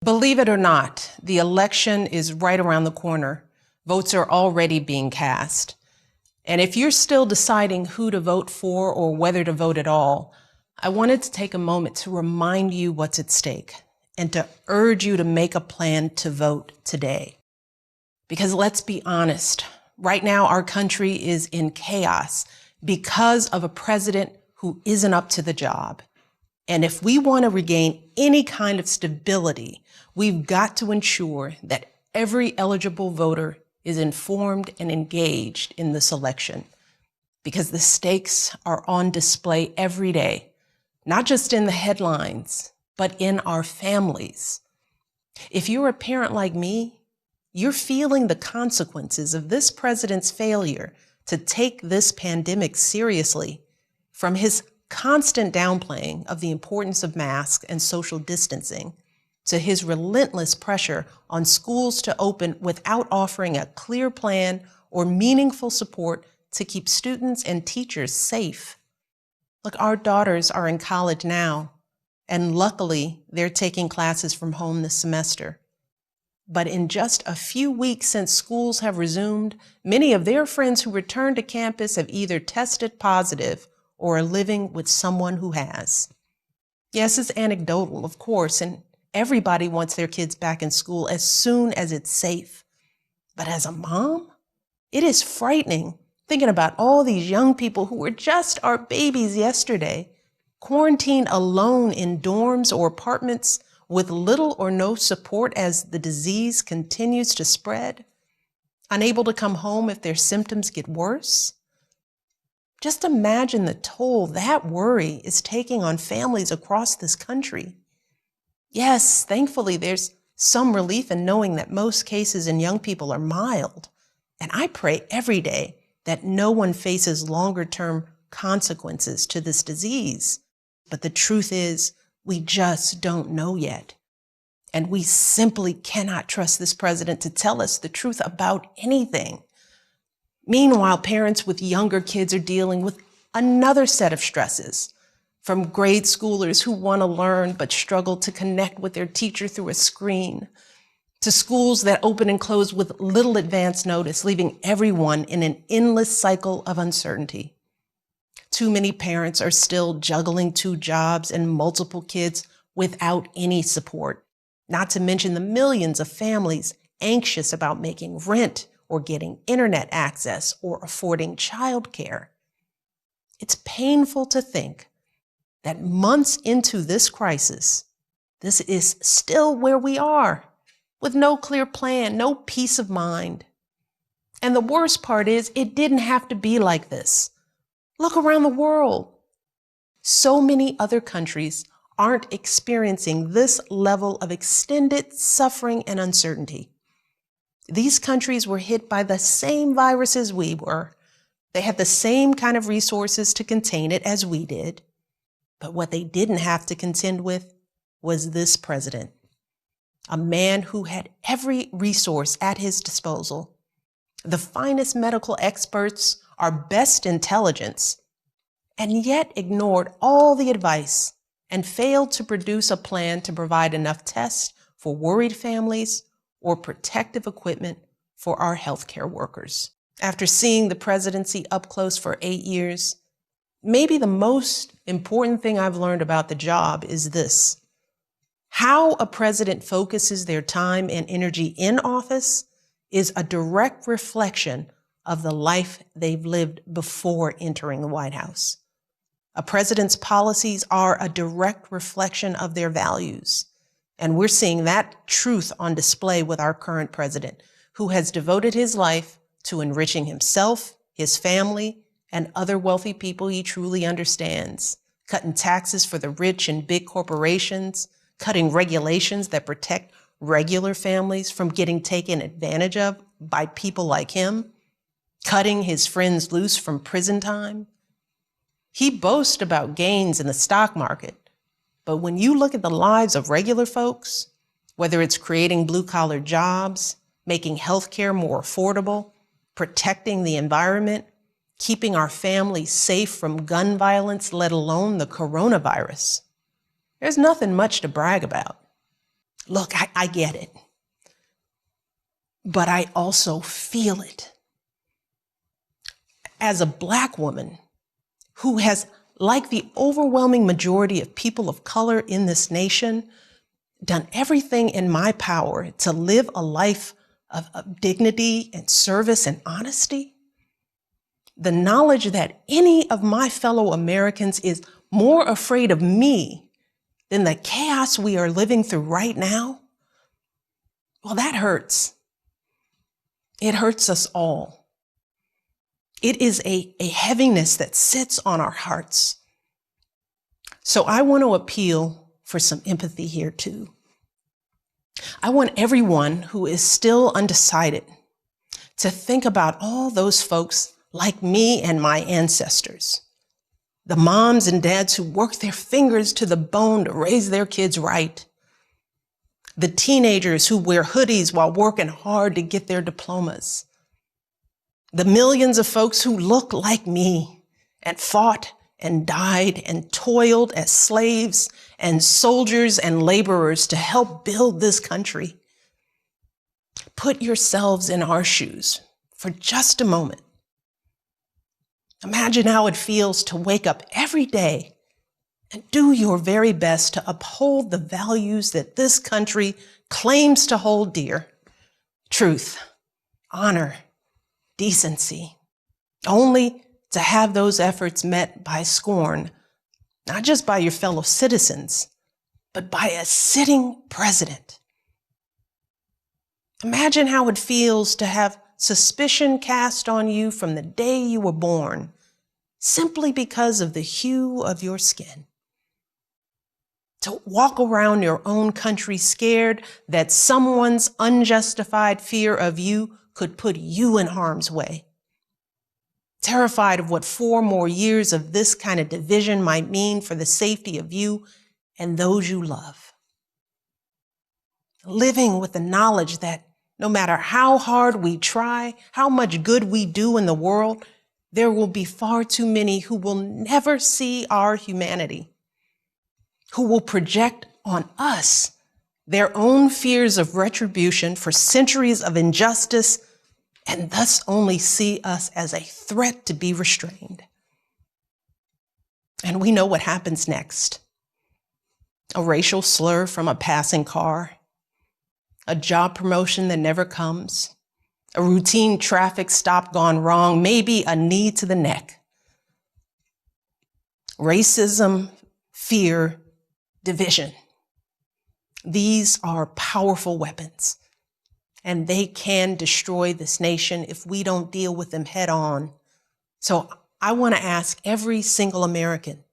Believe it or not, the election is right around the corner. Votes are already being cast. And if you're still deciding who to vote for or whether to vote at all, I wanted to take a moment to remind you what's at stake and to urge you to make a plan to vote today. Because let's be honest, right now our country is in chaos because of a president who isn't up to the job. And if we want to regain any kind of stability, we've got to ensure that every eligible voter is informed and engaged in this election, because the stakes are on display every day, not just in the headlines, but in our families. If you're a parent like me, you're feeling the consequences of this president's failure to take this pandemic seriously, from his constant downplaying of the importance of masks and social distancing, to his relentless pressure on schools to open without offering a clear plan or meaningful support to keep students and teachers safe. Look, our daughters are in college now, and luckily they're taking classes from home this semester. But in just a few weeks since schools have resumed, many of their friends who returned to campus have either tested positive or are living with someone who has. Yes, it's anecdotal, of course, and everybody wants their kids back in school as soon as it's safe. But as a mom, it is frightening thinking about all these young people who were just our babies yesterday, quarantined alone in dorms or apartments with little or no support as the disease continues to spread, unable to come home if their symptoms get worse. Just imagine the toll that worry is taking on families across this country. Yes, thankfully, there's some relief in knowing that most cases in young people are mild. And I pray every day that no one faces longer-term consequences to this disease. But the truth is, we just don't know yet. And we simply cannot trust this president to tell us the truth about anything. Meanwhile, parents with younger kids are dealing with another set of stresses, from grade schoolers who want to learn but struggle to connect with their teacher through a screen, to schools that open and close with little advance notice, leaving everyone in an endless cycle of uncertainty. Too many parents are still juggling 2 jobs and multiple kids without any support, not to mention the millions of families anxious about making rent or getting internet access or affording childcare. It's painful to think that months into this crisis, this is still where we are, with no clear plan, no peace of mind. And the worst part is, it didn't have to be like this. Look around the world. So many other countries aren't experiencing this level of extended suffering and uncertainty. These countries were hit by the same viruses we were. They had the same kind of resources to contain it as we did. But what they didn't have to contend with was this president, a man who had every resource at his disposal, the finest medical experts, our best intelligence, and yet ignored all the advice and failed to produce a plan to provide enough tests for worried families or protective equipment for our healthcare workers. After seeing the presidency up close for 8 years, maybe the most important thing I've learned about the job is this: how a president focuses their time and energy in office is a direct reflection of the life they've lived before entering the White House. A president's policies are a direct reflection of their values. And we're seeing that truth on display with our current president, who has devoted his life to enriching himself, his family, and other wealthy people he truly understands, cutting taxes for the rich and big corporations, cutting regulations that protect regular families from getting taken advantage of by people like him, cutting his friends loose from prison time. He boasts about gains in the stock market, but when you look at the lives of regular folks, whether it's creating blue-collar jobs, making healthcare more affordable, protecting the environment, keeping our families safe from gun violence, let alone the coronavirus, there's nothing much to brag about. Look, I get it. But I also feel it. As a Black woman who has, like the overwhelming majority of people of color in this nation, done everything in my power to live a life of dignity and service and honesty, the knowledge that any of my fellow Americans is more afraid of me than the chaos we are living through right now, well, that hurts. It hurts us all. It is a heaviness that sits on our hearts. So I want to appeal for some empathy here too. I want everyone who is still undecided to think about all those folks like me and my ancestors, the moms and dads who worked their fingers to the bone to raise their kids right, the teenagers who wear hoodies while working hard to get their diplomas, the millions of folks who look like me and fought and died and toiled as slaves and soldiers and laborers to help build this country. Put yourselves in our shoes for just a moment. Imagine how it feels to wake up every day and do your very best to uphold the values that this country claims to hold dear: truth, honor, decency, only to have those efforts met by scorn, not just by your fellow citizens, but by a sitting president. Imagine how it feels to have suspicion cast on you from the day you were born, simply because of the hue of your skin. To walk around your own country scared that someone's unjustified fear of you could put you in harm's way. Terrified of what 4 more years of this kind of division might mean for the safety of you and those you love. Living with the knowledge that no matter how hard we try, how much good we do in the world, there will be far too many who will never see our humanity, who will project on us their own fears of retribution for centuries of injustice, and thus only see us as a threat to be restrained. And we know what happens next. A racial slur from a passing car, a job promotion that never comes, a routine traffic stop gone wrong, maybe a knee to the neck. Racism, fear, division. These are powerful weapons, and they can destroy this nation if we don't deal with them head on. So I want to ask every single American,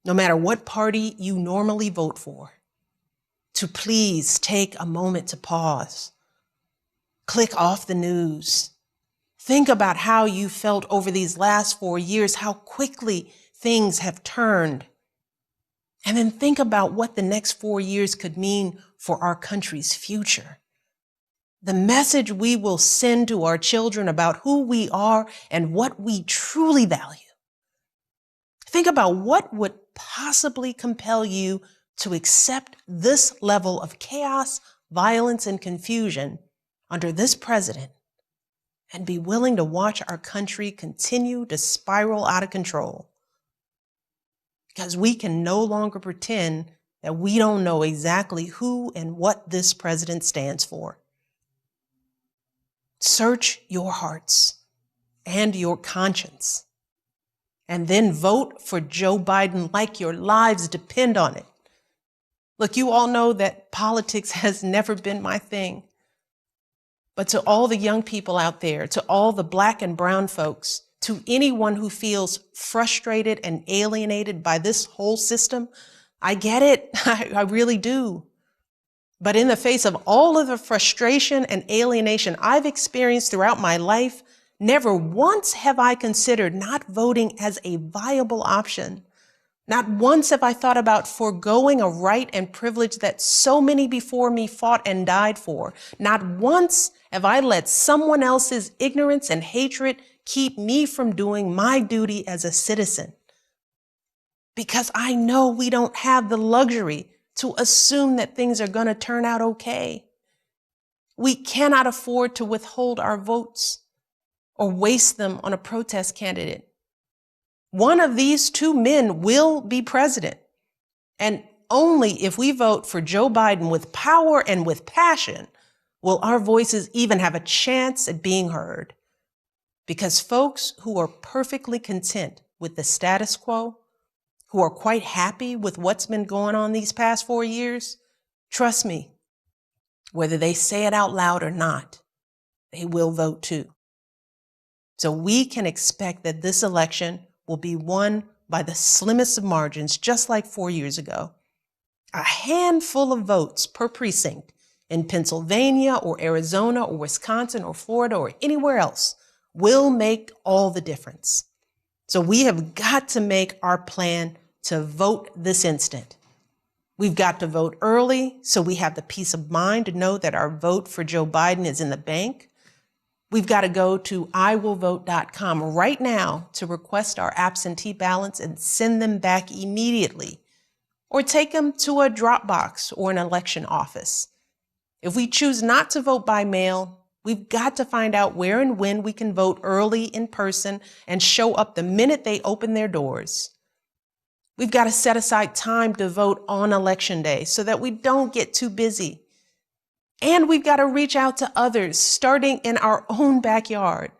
no matter what party you normally vote for, to please take a moment to pause. Click off the news. Think about how you felt over these last 4 years, how quickly things have turned. And then think about what the next 4 years could mean for our country's future. The message we will send to our children about who we are and what we truly value. Think about what would possibly compel you to accept this level of chaos, violence, and confusion under this president and be willing to watch our country continue to spiral out of control. Because we can no longer pretend that we don't know exactly who and what this president stands for. Search your hearts and your conscience, and then vote for Joe Biden like your lives depend on it. Look, you all know that politics has never been my thing. But to all the young people out there, to all the Black and brown folks, to anyone who feels frustrated and alienated by this whole system, I get it. I really do. But in the face of all of the frustration and alienation I've experienced throughout my life, never once have I considered not voting as a viable option. Not once have I thought about foregoing a right and privilege that so many before me fought and died for. Not once have I let someone else's ignorance and hatred keep me from doing my duty as a citizen. Because I know we don't have the luxury to assume that things are going to turn out okay. We cannot afford to withhold our votes or waste them on a protest candidate. One of these two men will be president, and only if we vote for Joe Biden with power and with passion will our voices even have a chance at being heard. Because folks who are perfectly content with the status quo, who are quite happy with what's been going on these past 4 years, trust me, whether they say it out loud or not, they will vote too. So we can expect that this election will be won by the slimmest of margins, just like 4 years ago. A handful of votes per precinct in Pennsylvania or Arizona or Wisconsin or Florida or anywhere else will make all the difference. So we have got to make our plan to vote this instant. We've got to vote early so we have the peace of mind to know that our vote for Joe Biden is in the bank. We've got to go to iwillvote.com right now to request our absentee ballots and send them back immediately, or take them to a drop box or an election office. If we choose not to vote by mail, we've got to find out where and when we can vote early in person and show up the minute they open their doors. We've got to set aside time to vote on Election Day so that we don't get too busy. And we've got to reach out to others, starting in our own backyard.